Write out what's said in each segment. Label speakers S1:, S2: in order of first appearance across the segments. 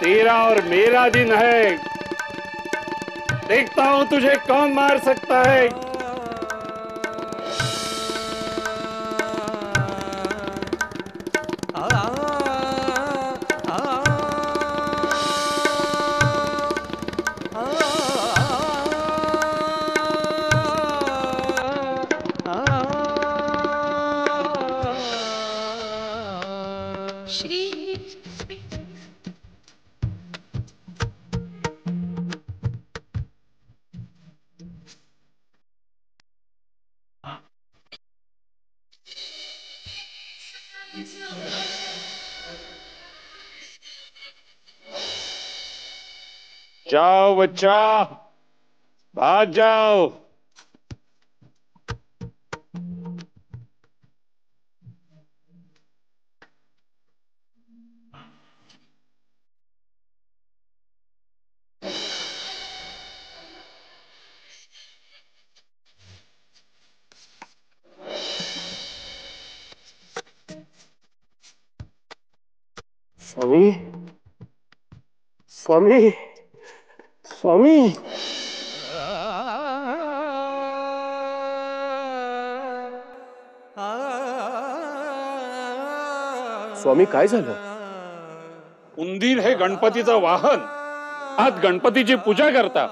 S1: तेरा और मेरा दिन है। देखता हूं तुझे कौन मार सकता है। जाओ बच्चा, भाग जाओ।
S2: स्वामी, स्वामी, स्वामी, स्वामी काय झालं?
S1: उंदीर हे गणपतीचं वाहन, आज गणपतीची पूजा करता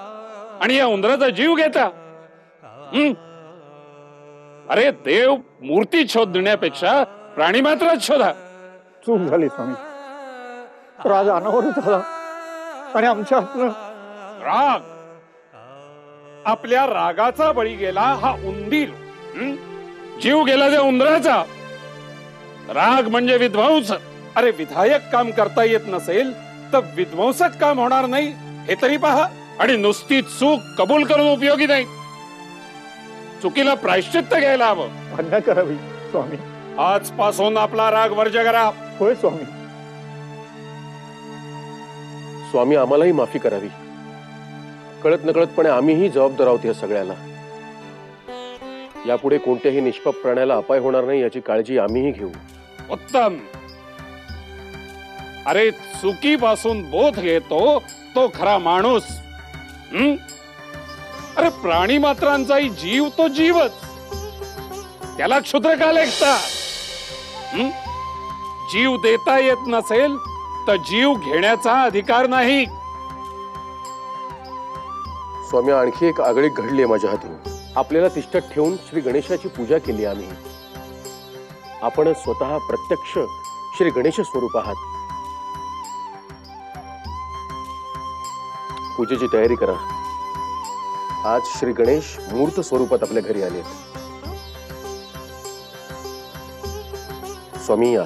S1: आणि या उंदराचा जीव घेता। अरे देव मूर्ती शोधण्यापेक्षा प्राणी मात्रात शोधा।
S2: चूक झाली स्वामी, राग अनावरत झाला आणि आमच्या हातनं
S1: राग, आपल्या रागाचा बळी गेला हा उंदीर। जीव गेला त्या उंदराचा। राग म्हणजे विध्वंस। अरे विधायक काम करता येत नसेल तर विध्वंसक काम होणार नाही हे तरी पहा। आणि नुसती चूक कबूल करून उपयोगी नाही, चुकीला प्रायश्चित्त घ्यायला हवं।
S2: आज्ञा करावी स्वामी।
S1: आजपासून आपला राग वर्ज करा।
S2: होय स्वामी। स्वामी आम्हालाही माफी करावी। कळत नकळतपणे आम्हीही जबाबदार आहोत या सगळ्याला। यापुढे कोणत्याही निष्पाप प्राण्याला अपाय होणार नाही याची काळजी आम्हीही घेऊ।
S1: उत्तम। अरे चुकीपासून बोध घेतो तो खरा माणूस। अरे प्राणी मात्रांचाही जीव तो जीवच, त्याला क्षुद्र का लेखता? जीव देता येत नसेल तर जीव घेण्याचा अधिकार नाही।
S2: स्वामी आणखी एक आगळीक घडली माझ्या हातून। आपल्याला तिष्ठत ठेवून श्री गणेशाची पूजा केली आम्ही। आपण स्वतः प्रत्यक्ष श्री गणेश स्वरूप आहात। पूजेची तयारी करा। आज श्री गणेश मूर्त स्वरूपात आपल्या घरी आले। स्वामी या।